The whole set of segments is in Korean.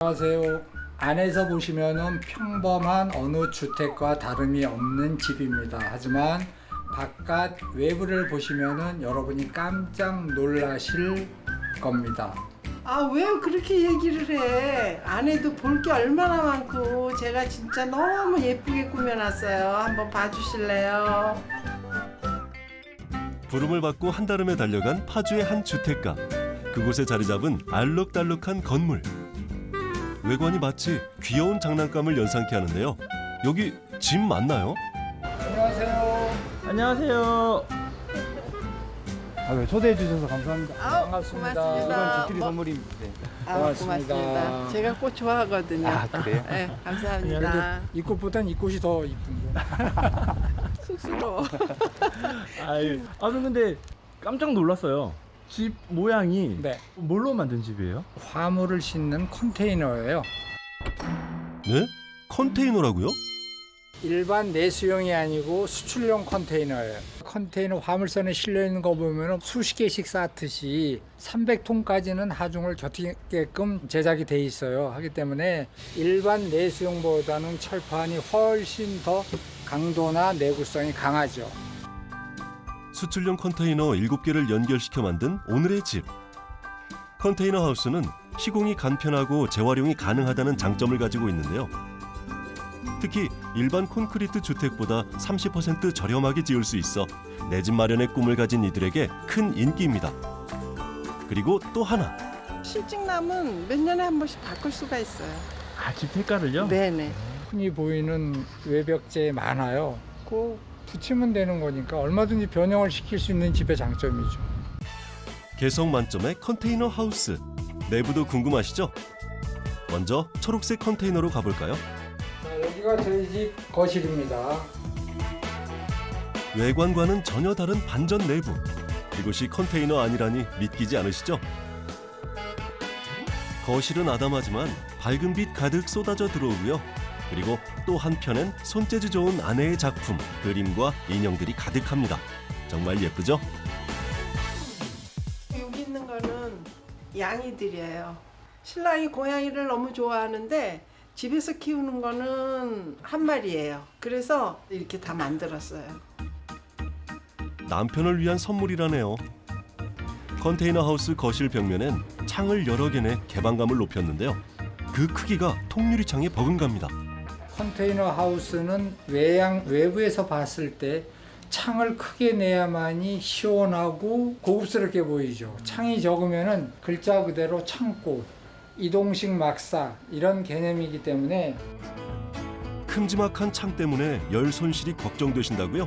안녕하세요. 안에서 보시면은 평범한 어느 주택과 다름이 없는 집입니다. 하지만 바깥 외부를 보시면은 여러분이 깜짝 놀라실 겁니다. 아, 왜 그렇게 얘기를 해? 안에도 볼 게 얼마나 많고 제가 진짜 너무 예쁘게 꾸며놨어요. 한번 봐주실래요? 부름을 받고 한달음에 달려간 파주의 한 주택가. 그곳에 자리 잡은 알록달록한 건물. 외관이 마치 귀여운 장난감을 연상케 하는데요. 여기 집 맞나요? 안녕하세요. 안녕하세요. 초대해 주셔서 감사합니다. 아우, 반갑습니다. 고맙습니다. 이건 주필이 선물입니다. 네. 고맙습니다. 고맙습니다. 제가 꽃 좋아하거든요. 아, 그래요? 네, 감사합니다. 이 꽃보단 이 꽃이 더 이쁜데. 쑥스러워. 저는 근데 깜짝 놀랐어요. 집 모양이 네. 뭘로 만든 집이에요? 화물을 싣는 컨테이너예요. 네? 컨테이너라고요? 일반 내수용이 아니고 수출용 컨테이너예요. 컨테이너 화물선에 실려 있는 거 보면 수십 개씩 쌓듯이 300톤까지는 하중을 견디게끔 제작이 돼 있어요. 하기 때문에 일반 내수용보다는 철판이 훨씬 더 강도나 내구성이 강하죠. 수출용 컨테이너 7개를 연결시켜 만든 오늘의 집. 컨테이너 하우스는 시공이 간편하고 재활용이 가능하다는 장점을 가지고 있는데요. 특히 일반 콘크리트 주택보다 30% 저렴하게 지을 수 있어 내 집 마련의 꿈을 가진 이들에게 큰 인기입니다. 그리고 또 하나. 실직남은 몇 년에 한 번씩 바꿀 수가 있어요. 집 색깔을요? 네네. 흔히 보이는 외벽재 많아요. 그 붙이면 되는 거니까 얼마든지 변형을 시킬 수 있는 집의 장점이죠. 개성 만점의 컨테이너 하우스. 내부도 궁금하시죠? 먼저 초록색 컨테이너로 가볼까요? 자, 여기가 저희 집 거실입니다. 외관과는 전혀 다른 반전 내부. 이곳이 컨테이너 아니라니 믿기지 않으시죠? 거실은 아담하지만 밝은 빛 가득 쏟아져 들어오고요. 그리고 또 한편엔 손재주 좋은 아내의 작품, 그림과 인형들이 가득합니다. 정말 예쁘죠? 여기 있는 거는 양이들이에요. 신랑이 고양이를 너무 좋아하는데 집에서 키우는 거는 한 마리예요. 그래서 이렇게 다 만들었어요. 남편을 위한 선물이라네요. 컨테이너 하우스 거실 벽면엔 창을 여러 개 내 개방감을 높였는데요. 그 크기가 통유리창에 버금갑니다. 컨테이너 하우스는 외부에서 봤을 때 창을 크게 내야만이 시원하고 고급스럽게 보이죠. 창이 적으면은 글자 그대로 창고, 이동식 막사 이런 개념이기 때문에 큼지막한 창 때문에 열 손실이 걱정되신다고요?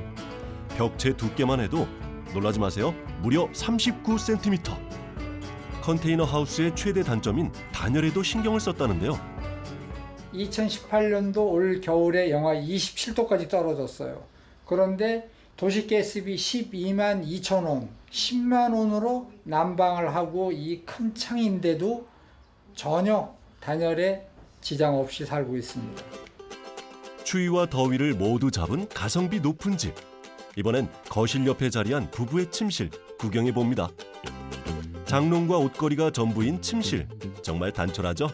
벽체 두께만 해도 놀라지 마세요. 무려 39cm. 컨테이너 하우스의 최대 단점인 단열에도 신경을 썼다는데요. 2018년도 올 겨울에 영하 27도까지 떨어졌어요. 그런데 도시가스비 12만 2천 원, 10만 원으로 난방을 하고 이 큰 창인데도 전혀 단열에 지장 없이 살고 있습니다. 추위와 더위를 모두 잡은 가성비 높은 집. 이번엔 거실 옆에 자리한 부부의 침실 구경해 봅니다. 장롱과 옷걸이가 전부인 침실. 정말 단촐하죠?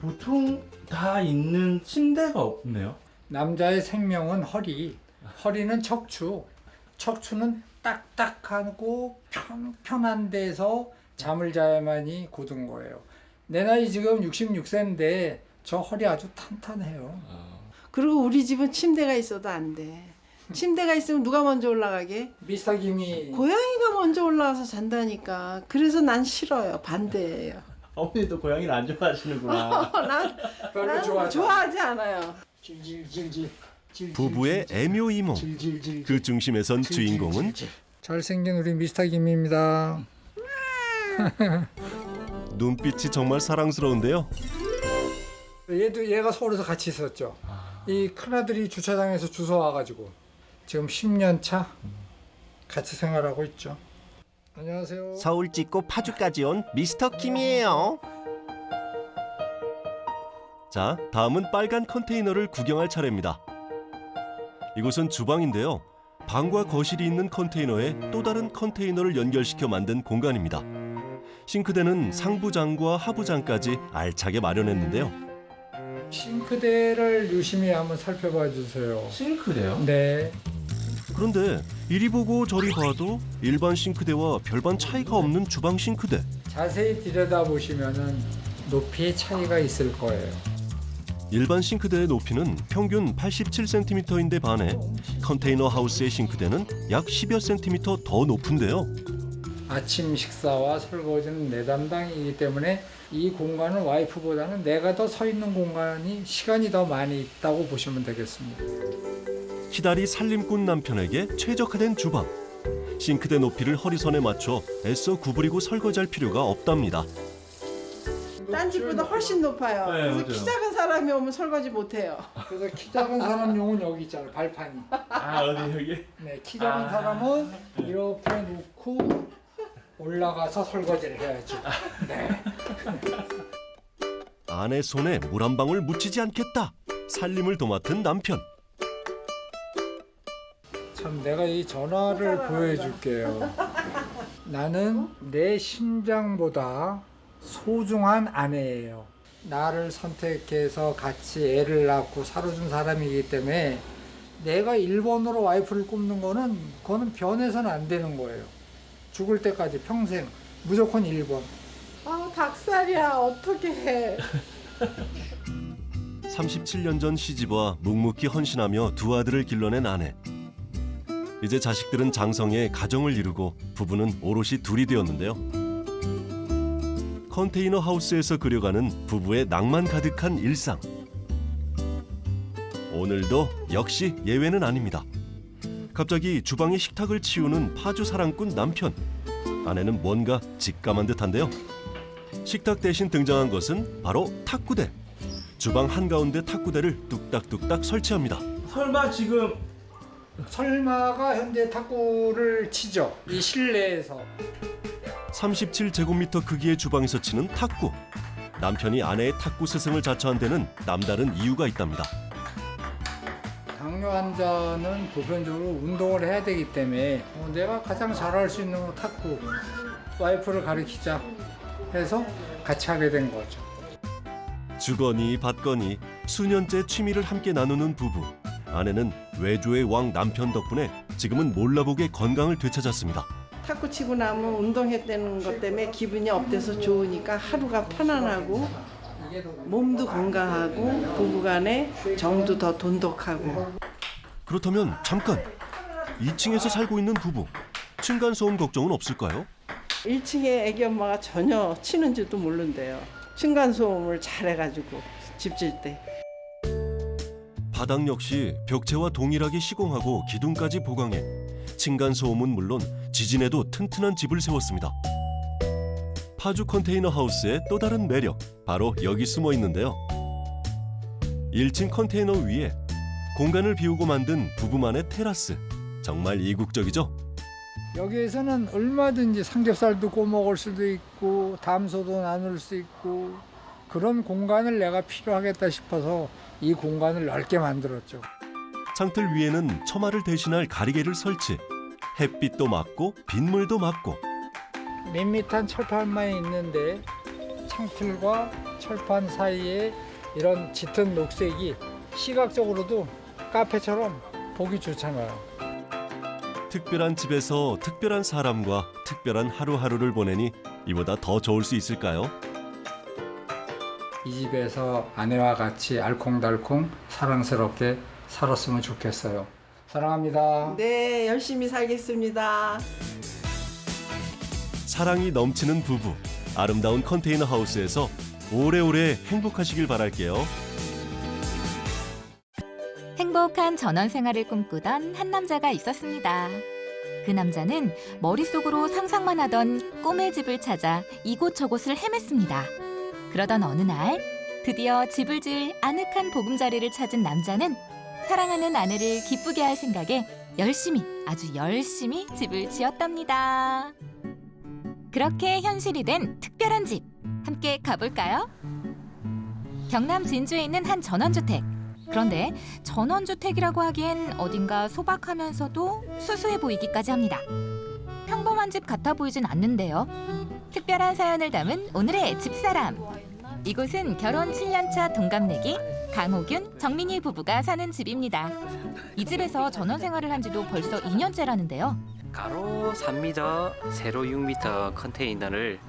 보통 다 있는 침대가 없네요. 남자의 생명은 허리, 허리는 척추, 척추는 딱딱하고 편한 데서 잠을 자야만이 굳은 거예요. 내 나이 지금 66세인데 저 허리 아주 탄탄해요. 그리고 우리 집은 침대가 있어도 안 돼. 침대가 있으면 누가 먼저 올라가게? 미스터 김이 고양이가 먼저 올라와서 잔다니까. 그래서 난 싫어요. 반대예요. 어머니도 고양이를 안 좋아하시는구나. 별로 난 좋아하지 않아요. 질질질질 부부의 애묘이모. 그 중심에선 주인공은 잘생긴 우리 미스터 김입니다. 눈빛이 정말 사랑스러운데요. 얘가 서울에서 같이 있었죠. 이 큰아들이 주차장에서 주워 와가지고 지금 10년 차 같이 생활하고 있죠. 안녕하세요. 서울 찍고 파주까지 온 미스터 김이에요. 자, 다음은 빨간 컨테이너를 구경할 차례입니다. 이곳은 주방인데요. 방과 거실이 있는 컨테이너에 또 다른 컨테이너를 연결시켜 만든 공간입니다. 싱크대는 상부장과 하부장까지 알차게 마련했는데요. 싱크대를 유심히 한번 살펴봐 주세요. 싱크대요? 네. 그런데 이리 보고 저리 봐도 일반 싱크대와 별반 차이가 없는 주방 싱크대. 자세히 들여다보시면은 높이의 차이가 있을 거예요. 일반 싱크대의 높이는 평균 87cm인데 반해 컨테이너 하우스의 싱크대는 약 10여 cm 더 높은데요. 아침 식사와 설거지는 내 담당이기 때문에 이 공간은 와이프보다는 내가 더 서 있는 공간이 시간이 더 많이 있다고 보시면 되겠습니다. 시다리 살림꾼 남편에게 최적화된 주방. 싱크대 높이를 허리선에 맞춰 애써 구부리고 설거지할 필요가 없답니다. 딴 집보다 훨씬 높아요. 네, 그래서 맞아요. 키 작은 사람이 오면 설거지 못해요. 그래서 키 작은 사람용은 여기 있잖아요. 발판이. 아 어디 여기? 네, 키 작은 사람은 이렇게 놓고 올라가서 설거지를 해야죠. 네. 아내 손에 물 한 방울 묻히지 않겠다. 살림을 도맡은 남편. 참 내가 이 전화를 보여줄게요. 나는 내 심장보다 소중한 아내예요. 나를 선택해서 같이 애를 낳고 살아준 사람이기 때문에 내가 1번으로 와이프를 꼽는 거는 그거는 변해서는 안 되는 거예요. 죽을 때까지 평생 무조건 1번. 아 닭살이야 어떻게 해. 37년 전 시집와 묵묵히 헌신하며 두 아들을 길러낸 아내. 이제 자식들은 장성해 가정을 이루고 부부는 오롯이 둘이 되었는데요. 컨테이너 하우스에서 그려가는 부부의 낭만 가득한 일상. 오늘도 역시 예외는 아닙니다. 갑자기 주방에 식탁을 치우는 파주 사랑꾼 남편. 아내는 뭔가 직감한 듯한데요. 식탁 대신 등장한 것은 바로 탁구대. 주방 한가운데 탁구대를 뚝딱뚝딱 설치합니다. 설마 지금 설마가 현재 탁구를 치죠. 이 실내에서. 37제곱미터 크기의 주방에서 치는 탁구. 남편이 아내의 탁구 스승을 자처한 데는 남다른 이유가 있답니다. 당뇨 환자는 보편적으로 운동을 해야 되기 때문에 내가 가장 잘할 수 있는 건 탁구. 와이프를 가르치자 해서 같이 하게 된 거죠. 주거니 받거니 수년째 취미를 함께 나누는 부부. 아내는 외조의 왕 남편 덕분에 지금은 몰라보게 건강을 되찾았습니다. 탁구 치고 나면 운동했다는 것 때문에 기분이 업돼서 좋으니까 하루가 편안하고 몸도 건강하고 부부간에 정도 더 돈독하고. 그렇다면 잠깐 2층에서 살고 있는 부부. 층간소음 걱정은 없을까요? 1층에 애기 엄마가 전혀 치는 줄도 모른대요. 층간소음을 잘해가지고 집 질 때. 바닥 역시 벽체와 동일하게 시공하고 기둥까지 보강해 층간소음은 물론 지진에도 튼튼한 집을 세웠습니다. 파주 컨테이너 하우스의 또 다른 매력, 바로 여기 숨어 있는데요. 1층 컨테이너 위에 공간을 비우고 만든 부부만의 테라스. 정말 이국적이죠? 여기에서는 얼마든지 삼겹살도 구워 먹을 수도 있고 담소도 나눌 수 있고 그런 공간을 내가 필요하겠다 싶어서 이 공간을 넓게 만들었죠. 창틀 위에는 처마를 대신할 가리개를 설치. 햇빛도 막고 빗물도 막고. 밋밋한 철판만 있는데 창틀과 철판 사이에 이런 짙은 녹색이 시각적으로도 카페처럼 보기 좋잖아요. 특별한 집에서 특별한 사람과 특별한 하루하루를 보내니 이보다 더 좋을 수 있을까요? 이 집에서 아내와 같이 알콩달콩 사랑스럽게 살았으면 좋겠어요. 사랑합니다. 네, 열심히 살겠습니다. 사랑이 넘치는 부부. 아름다운 컨테이너 하우스에서 오래오래 행복하시길 바랄게요. 행복한 전원 생활을 꿈꾸던 한 남자가 있었습니다. 그 남자는 머릿속으로 상상만 하던 꿈의 집을 찾아 이곳저곳을 헤맸습니다. 그러던 어느 날 드디어 집을 지을 아늑한 보금자리를 찾은 남자는 사랑하는 아내를 기쁘게 할 생각에 아주 열심히 집을 지었답니다. 그렇게 현실이 된 특별한 집, 함께 가볼까요? 경남 진주에 있는 한 전원주택. 그런데 전원주택이라고 하기엔 어딘가 소박하면서도 수수해 보이기까지 합니다. 평범한 집 같아 보이진 않는데요. 특별한 사연을 담은 오늘의 집사람. 이곳은 결혼 7년차 동갑내기 강호균, 정민희 부부가 사는 집입니다. 이 집에서 전원 생활을 한 지도 벌써 2년째라는데요. 가로 3m, 세로 6m 컨테이너를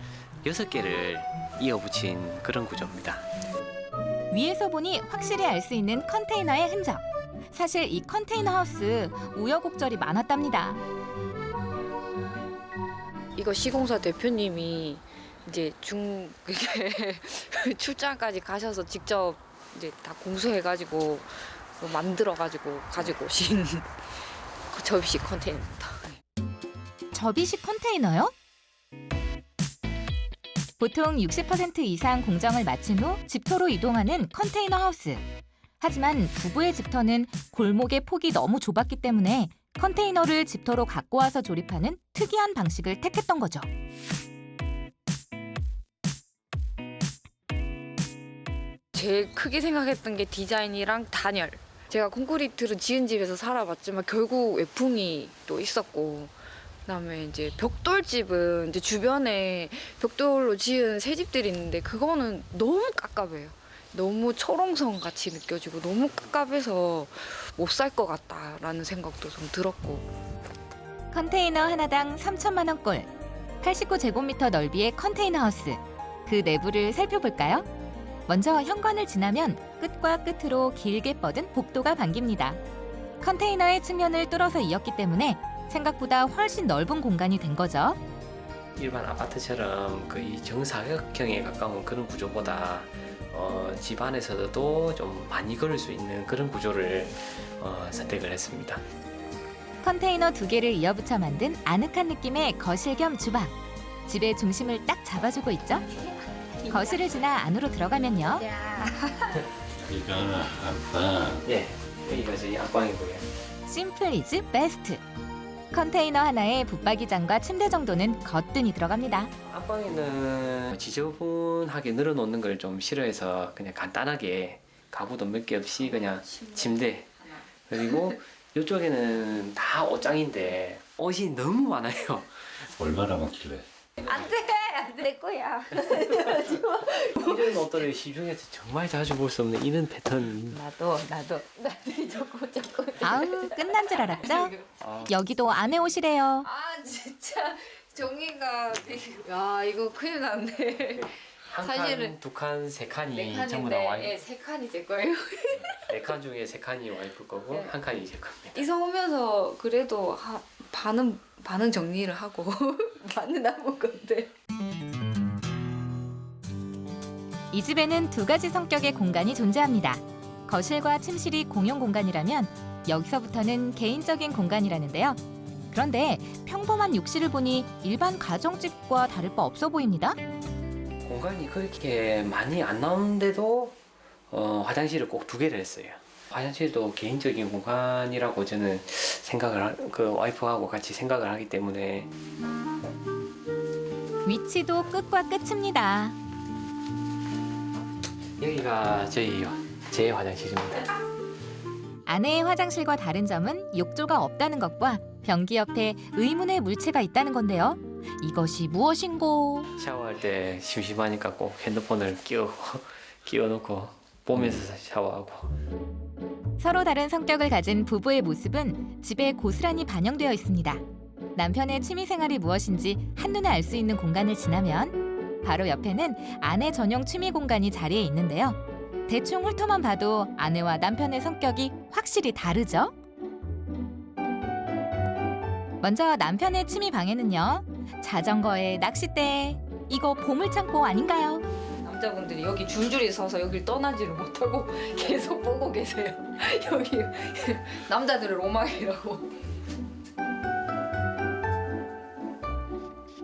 6개를 이어붙인 그런 구조입니다. 위에서 보니 확실히 알 수 있는 컨테이너의 흔적. 사실 이 컨테이너 하우스 우여곡절이 많았답니다. 이거 시공사 대표님이 이제 출장까지 가셔서 직접 이제 다 공수해가지고 만들어가지고 가지고 오신 그 접이식 컨테이너입니다. 접이식 컨테이너요? 보통 60% 이상 공정을 마친 후 집터로 이동하는 컨테이너 하우스. 하지만 부부의 집터는 골목의 폭이 너무 좁았기 때문에 컨테이너를 집터로 갖고 와서 조립하는 특이한 방식을 택했던 거죠. 제일 크게 생각했던 게 디자인이랑 단열. 제가 콘크리트로 지은 집에서 살아봤지만 결국 외풍이 또 있었고, 그다음에 이제 벽돌집은 이제 주변에 벽돌로 지은 새 집들이 있는데 그거는 너무 깝깝해요. 너무 초롱성 같이 느껴지고 너무 깝깝해서 못 살 것 같다라는 생각도 좀 들었고. 컨테이너 하나당 3천만 원꼴. 89제곱미터 넓이의 컨테이너 하우스. 그 내부를 살펴볼까요? 먼저 현관을 지나면 끝과 끝으로 길게 뻗은 복도가 반깁니다. 컨테이너의 측면을 뚫어서 이었기 때문에 생각보다 훨씬 넓은 공간이 된 거죠. 일반 아파트처럼 거의 정사각형에 가까운 그런 구조보다 집 안에서도 좀 많이 걸을 수 있는 그런 구조를 선택을 했습니다. 컨테이너 2개를 이어붙여 만든 아늑한 느낌의 거실 겸 주방. 집의 중심을 딱 잡아주고 있죠? 거실을 지나 안으로 들어가면요. 이거 안방. 예, 여기가 저희 안방이고요. 심플 이즈 베스트. 컨테이너 하나에 붙박이장과 침대 정도는 거뜬히 들어갑니다. 안방에는 지저분하게 늘어놓는 걸 좀 싫어해서 그냥 간단하게 가구도 몇 개 없이 그냥 침대, 그리고 이쪽에는 다 옷장인데 옷이 너무 많아요. 얼마나 많길래? 내 거야. 이런 옷들을 시중에서 정말 자주 볼 수 없는 이런 패턴. 나도 자꾸. 아우, 끝난 줄 알았죠? 여기도 아내 옷이래요. 아 진짜 종이가 야 이거 큰일 났네. 한 사실은 칸, 두 칸, 세 칸이 네 전부 다 칸인데 와이프. 예, 세 칸이 제 거예요. 네 칸 중에 세 칸이 와이프 거고 네. 한 칸이 제 겁니다. 이사 오면서 그래도 반은 정리를 하고 반은 남은 건데. 이 집에는 2가지 성격의 공간이 존재합니다. 거실과 침실이 공용 공간이라면 여기서부터는 개인적인 공간이라는데요. 그런데 평범한 욕실을 보니 일반 가정집과 다를 바 없어 보입니다. 공간이 그렇게 많이 안 나오는데도 화장실을 꼭 2개를 했어요. 화장실도 개인적인 공간이라고 저는 그 와이프하고 같이 생각을 하기 때문에. 위치도 끝과 끝입니다. 여기가 제 화장실입니다. 아내의 화장실과 다른 점은 욕조가 없다는 것과 변기 옆에 의문의 물체가 있다는 건데요. 이것이 무엇인고? 샤워할 때 심심하니까 꼭 핸드폰을 끼워놓고 보면서 샤워하고. 서로 다른 성격을 가진 부부의 모습은 집에 고스란히 반영되어 있습니다. 남편의 취미생활이 무엇인지 한눈에 알 수 있는 공간을 지나면 바로 옆에는 아내 전용 취미 공간이 자리해 있는데요. 대충 훑어만 봐도 아내와 남편의 성격이 확실히 다르죠? 먼저 남편의 취미 방에는요. 자전거에 낚싯대, 이거 보물창고 아닌가요? 남자분들이 여기 줄줄이 서서 여길 떠나지를 못하고 계속 보고 계세요. 여기 남자들의 로망이라고.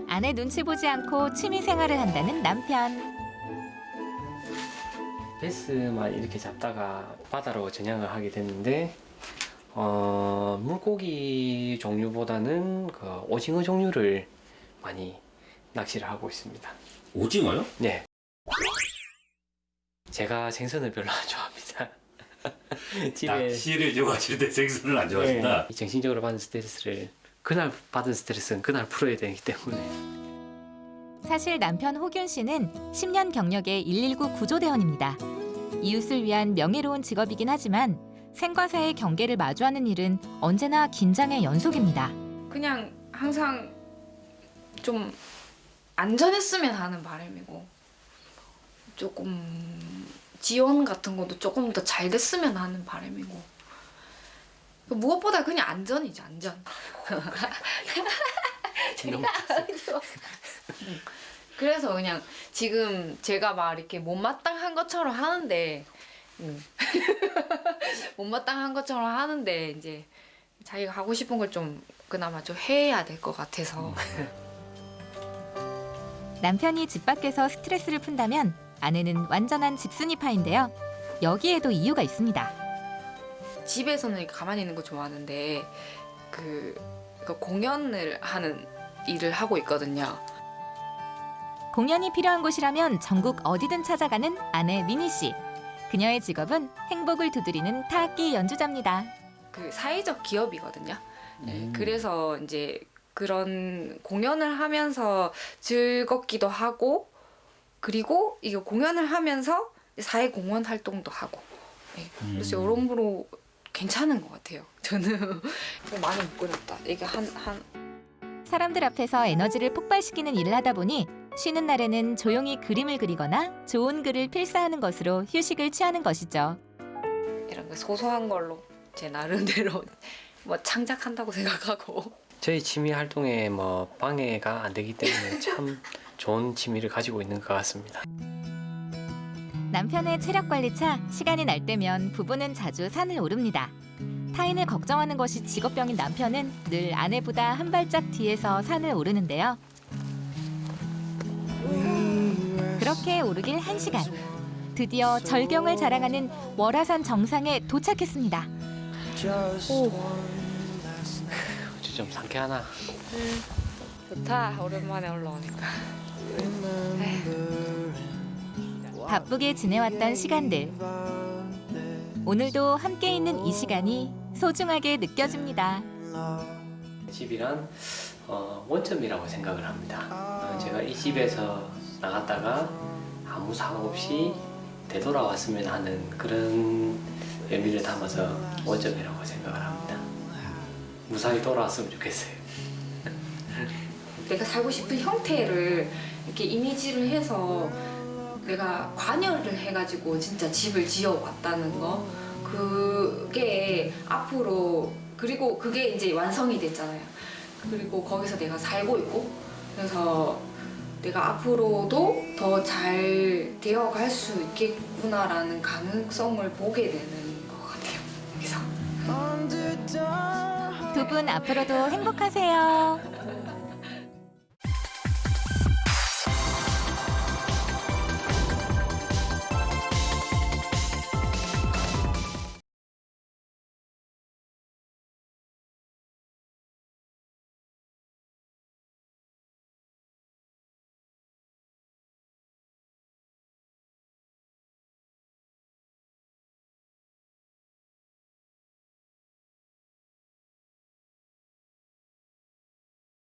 아내 눈치 보지 않고 취미 생활을 한다는 남편. 베스만 이렇게 잡다가 바다로 전향을 하게 됐는데 물고기 종류보다는 그 오징어 종류를 많이 낚시를 하고 있습니다. 오징어요? 네. 제가 생선을 별로 안 좋아합니다. 낚시를 좋아하시는데 생선을 안 좋아하신다. 네. 정신적으로 받는 스트레스를 그날 받은 스트레스는 그날 풀어야 되기 때문에. 사실 남편 호균 씨는 10년 경력의 119 구조대원입니다. 이웃을 위한 명예로운 직업이긴 하지만 생과 사의 경계를 마주하는 일은 언제나 긴장의 연속입니다. 그냥 항상 좀 안전했으면 하는 바람이고 조금 지원 같은 것도 조금 더 잘 됐으면 하는 바람이고 무엇보다 그냥 안전이죠, 안전. 그래서 그냥 지금 제가 막 이렇게 못마땅한 것처럼 하는데 못마땅한 것처럼 하는데 이제 자기가 하고 싶은 걸 좀 그나마 좀 해야 될 것 같아서. 남편이 집 밖에서 스트레스를 푼다면 아내는 완전한 집순이파인데요. 여기에도 이유가 있습니다. 집에서는 이렇게 가만히 있는 거 좋아하는데 공연을 하는 일을 하고 있거든요. 공연이 필요한 곳이라면 전국 어디든 찾아가는 아내 미니 씨. 그녀의 직업은 행복을 두드리는 타악기 연주자입니다. 그 사회적 기업이거든요. 네, 그래서 이제 그런 공연을 하면서 즐겁기도 하고 그리고 이거 공연을 하면서 사회공헌 활동도 하고 그래서 여러모로 괜찮은 것 같아요. 저는 많이 묶어놨다. 이게 한 사람들 앞에서 에너지를 폭발시키는 일을 하다 보니 쉬는 날에는 조용히 그림을 그리거나 좋은 글을 필사하는 것으로 휴식을 취하는 것이죠. 이런 거 소소한 걸로 제 나름대로 뭐 창작한다고 생각하고. 저희 취미 활동에 뭐 방해가 안 되기 때문에 참 좋은 취미를 가지고 있는 것 같습니다. 남편의 체력 관리차 시간이 날 때면 부부는 자주 산을 오릅니다. 타인을 걱정하는 것이 직업병인 남편은 늘 아내보다 한 발짝 뒤에서 산을 오르는데요. 그렇게 오르길 1시간. 드디어 절경을 자랑하는 월화산 정상에 도착했습니다. 좀 상쾌하나? 좋다. 오랜만에 올라오니까. 바쁘게 지내왔던 시간들. 오늘도 함께 있는 이 시간이 소중하게 느껴집니다. 집이란 원점이라고 생각을 합니다. 제가 이 집에서 나갔다가 아무 사고 없이 되돌아왔으면 하는 그런 의미를 담아서 원점이라고 생각을 합니다. 무사히 돌아왔으면 좋겠어요. 내가 살고 싶은 형태를 이렇게 이미지를 해서 내가 관여를 해가지고 진짜 집을 지어왔다는 거 그게 앞으로 그리고 그게 이제 완성이 됐잖아요. 그리고 거기서 내가 살고 있고 그래서 내가 앞으로도 더 잘 되어갈 수 있겠구나라는 가능성을 보게 되는 것 같아요. 그래서 두 분 앞으로도 행복하세요.